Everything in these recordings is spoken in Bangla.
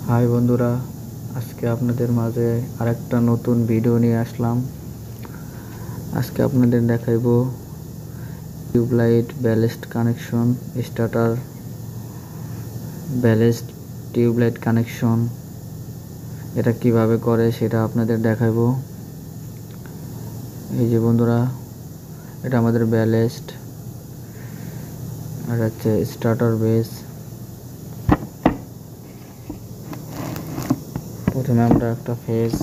হাই বন্ধুরা, আজকে আপনাদের মাঝে আরেকটা নতুন ভিডিও নিয়ে আসলাম। আজকে আপনাদের দেখাইবো tubelight ballast connection, starter ballast tubelight connection. এটা কিভাবে করে সেটা আপনাদের দেখাইবো। এই যে বন্ধুরা, এটা আমাদের ব্যালেস্ট আর হচ্ছে স্টার্টার বেস। প্রথমে আমরা একটা ফেজ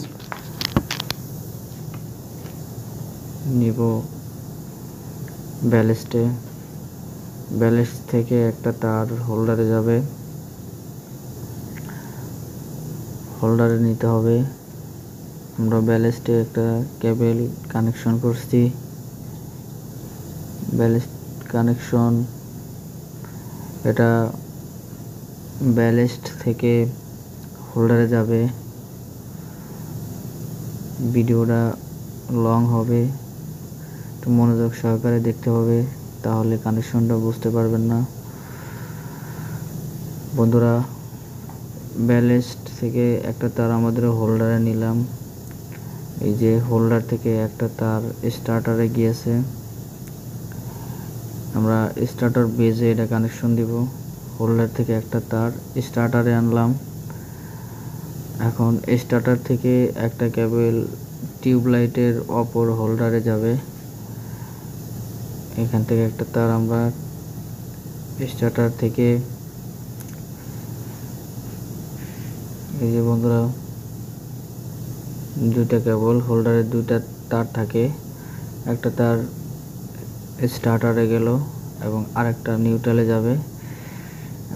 নিব ব্যালেস্ট থেকে একটা তার হোল্ডারে যাবে, হোল্ডারে নিতে হবে। আমরা ব্যালেস্টে একটা কেবল কানেকশন করছি, ব্যালেস্ট কানেকশন। এটা ব্যালেস্ট থেকে হোল্ডারে যাবে। ভিডিওটা লং হবে, একটু মনোযোগ সহকারে দেখতে হবে, তাহলে কানেকশনটা বুঝতে পারবেন না। বন্ধুরা, ব্যালেস্ট থেকে একটা তার আমাদের হোল্ডারে নিলাম। এই যে হোল্ডার থেকে একটা তার স্টার্টারে গিয়েছে। আমরা স্টার্টার বেজে এটা কানেকশন দিব। হোল্ডার থেকে একটা তার স্টার্টারে আনলাম। এখন স্টার্টার থেকে একটা কেবল টিউবলাইটের অপর হোল্ডারে যাবে। এখান থেকে একটা তার আমরা স্টার্টার থেকে, এই যে বন্ধুরা, দুইটা কেবল হোল্ডারে দুইটা তার থাকে। একটা তার স্টার্টারে গেল এবং আরেকটা নিউট্রালে যাবে।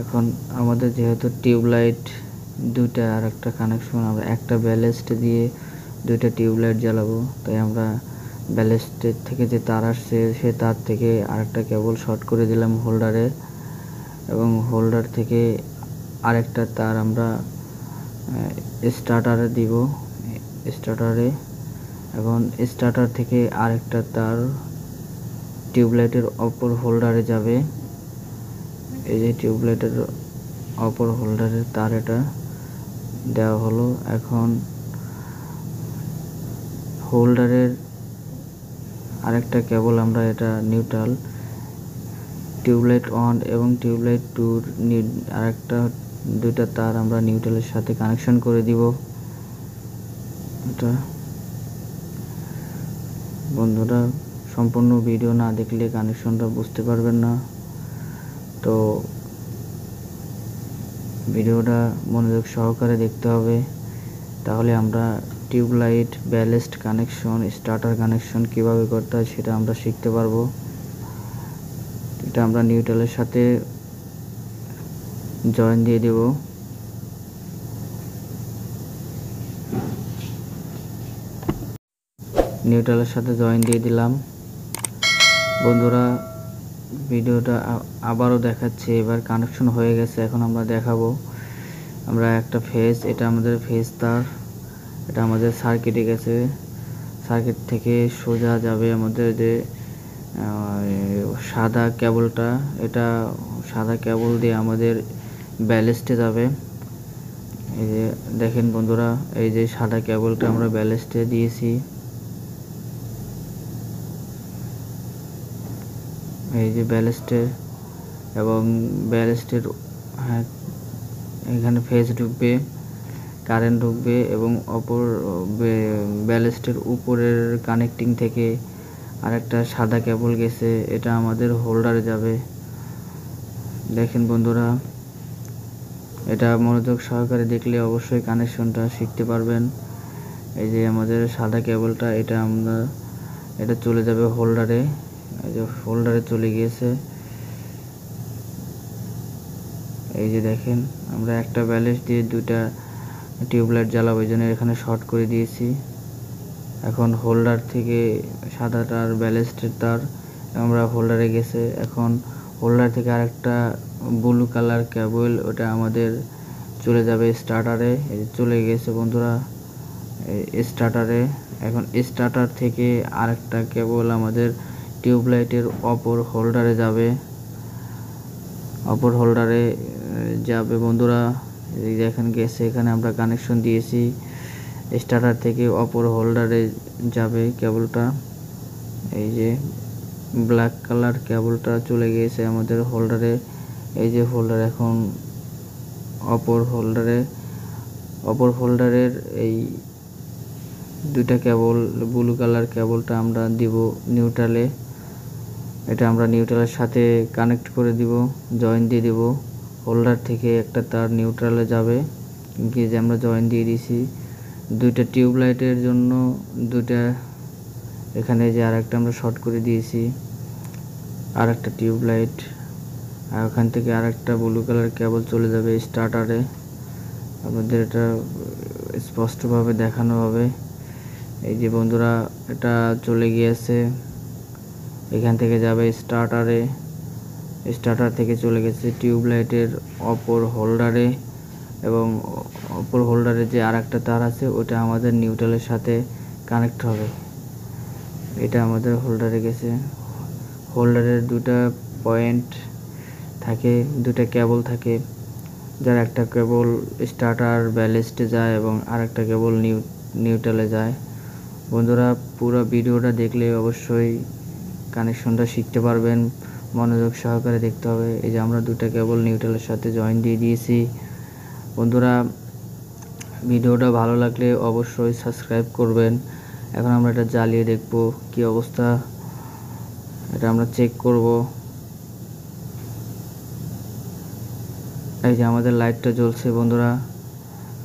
এখন আমাদের যেহেতু টিউবলাইট দুইটা আর একটা কানেকশন, আমরা একটা ব্যালেস্ট দিয়ে দুইটা টিউবলাইট জ্বালাবো, তাই আমরা ব্যালেস্টের থেকে যে তার আসছে সে তার থেকে আরেকটা কেবল শর্ট করে দিলাম হোল্ডারে, এবং হোল্ডার থেকে আরেকটা তার আমরা স্টার্টারে দিব। স্টার্টারে এখন স্টার্টার থেকে আরেকটা তার টিউবলাইটের অপর হোল্ডারে যাবে। এই যে টিউবলাইটের অপর হোল্ডারের তার এটা দেওয়া হলো। এখন হোল্ডারের আরেকটা কেবল আমরা এটা নিউট্রাল, টিউবলাইট 1 এবং টিউবলাইট 2 আরেকটা দুইটা তার আমরা নিউট্রালের সাথে কানেকশন করে দিব। এটা বন্ধুরা, সম্পূর্ণ ভিডিও না দেখলে কানেকশনটা বুঝতে পারবেন না, তো ভিডিওটা মনোযোগ সহকারে দেখতে হবে, তাহলে আমরা tube light ballast connection, starter connection কিভাবে করতে হয় সেটা আমরা শিখতে পারবো। এটা আমরা নিউট্রালের সাথে জয়েন দিয়ে দেব। নিউট্রালের সাথে জয়েন দিয়ে দিলাম। বন্ধুরা, ভিডিওটা আবারও দেখাচ্ছি। এবার কানেকশন হয়ে গেছে। এখন আমরা দেখাবো আমরা একটা ফেজ, এটা আমাদের ফেজ তার, এটা আমাদের সার্কিটে গেছে। সার্কিট থেকে সোজা যাবে আমাদের যে সাদা কেবলটা, এটা সাদা কেবল দিয়ে আমাদের ব্যালেস্টে যাবে। এই যে দেখেন বন্ধুরা, এই যে সাদা কেবলটা আমরা ব্যালেস্টে দিয়েছি। এই যে ব্যালেস্টের, এবং ব্যালেস্টের এখানে ফেজ ঢুকবে, কারেন্ট ঢুকবে, এবং অপর ব্যালেস্টের উপরের কানেক্টিং থেকে আরেকটা সাদা কেবল গেছে, এটা আমাদের হোল্ডারে যাবে। দেখেন বন্ধুরা, এটা মনোযোগ সহকারে দেখলে অবশ্যই কানেকশনটা শিখতে পারবেন। এই যে আমাদের সাদা কেবলটা, এটা চলে যাবে হোল্ডারে। এই যে হোল্ডারে চলে গিয়েছে। এই যে দেখেন, আমরা একটা ব্যালেস্ট দিয়ে দুইটা টিউবলাইট জ্বালাবো, এই জন্য এখানে শর্ট করে দিয়েছি। এখন হোল্ডার থেকে সাদা তার ব্যালেস্টের তার আমরা হোল্ডারে গেছে। এখন হোল্ডার থেকে আরেকটা ব্লু কালার কেবল, ওটা আমাদের চলে যাবে স্টার্টারে। এই চলে গেছে বন্ধুরা স্টার্টারে। এখন স্টার্টার থেকে আরেকটা কেবল আমাদের টিউবলাইটের অপর হোল্ডারে যাবে, বন্ধুরা। এই দেখেন গেছে, এখানে আমরা কানেকশন দিয়েছি। স্টার্টার থেকে অপর হোল্ডারে যাবে কেবলটা। এই যে ব্ল্যাক কালার কেবলটা চলে গিয়েছে আমাদের হোল্ডারে। এই যে হোল্ডার এখন অপর হোল্ডারের এই দুইটা কেবল ব্লু কালার কেবলটা আমরা দিব নিউট্রালে। এটা আমরা নিউট্রালের সাথে কানেক্ট করে দিব, জয়েন দিয়ে দিব। হোল্ডার থেকে একটা তার নিউট্রালে যাবে, গিয়ে যে আমরা জয়েন দিয়ে দিয়েছি। দুইটা টিউবলাইটের জন্য দুইটা, এখানে যে আরেকটা আমরা শর্ট করে দিয়েছি, আর একটা টিউবলাইট। আর ওখান থেকে আরেকটা ব্লু কালার কেবল চলে যাবে স্টার্টারে। আমাদের এটা স্পষ্টভাবে দেখানো হবে। এই যে বন্ধুরা, এটা চলে গিয়েছে, এখান থেকে যাবে স্টার্টারে। স্টার্টার থেকে চলে গেছে টিউবলাইটের অপর হোল্ডারে, এবং অপর হোল্ডারে যে আরেকটা তার আছে ওটা আমাদের নিউট্রালের সাথে কানেক্ট হবে। এটা আমাদের হোল্ডারে গেছে। হোল্ডারের দুটা পয়েন্ট থাকে, দুটা কেবল থাকে, যার একটা কেবল স্টার্টার ব্যালেস্টে যায় এবং আরেকটা কেবল নিউট্রালে যায়। বন্ধুরা, পুরো ভিডিওটা দেখলে অবশ্যই কানেকশনটা শিখতে পারবেন, মনোযোগ সহকারে দেখতে হবে। এই যে আমরা দুটা কেবল নিউট্রালের সাথে জয়েন দিয়ে দিয়েছি। বন্ধুরা, ভিডিওটা ভালো লাগলে অবশ্যই সাবস্ক্রাইব করবেন। এখন আমরা এটা জ্বালিয়ে দেখব কি অবস্থা, এটা আমরা চেক করব। এই যে আমাদের লাইটটা জ্বলছে বন্ধুরা,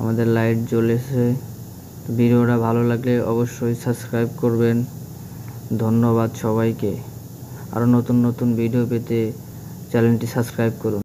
আমাদের লাইট জ্বলেছে। ভিডিওটা ভালো লাগলে অবশ্যই সাবস্ক্রাইব করবেন। ধন্যবাদ সবাইকে। আরও নতুন নতুন ভিডিও পেতে চ্যানেলটি সাবস্ক্রাইব করুন।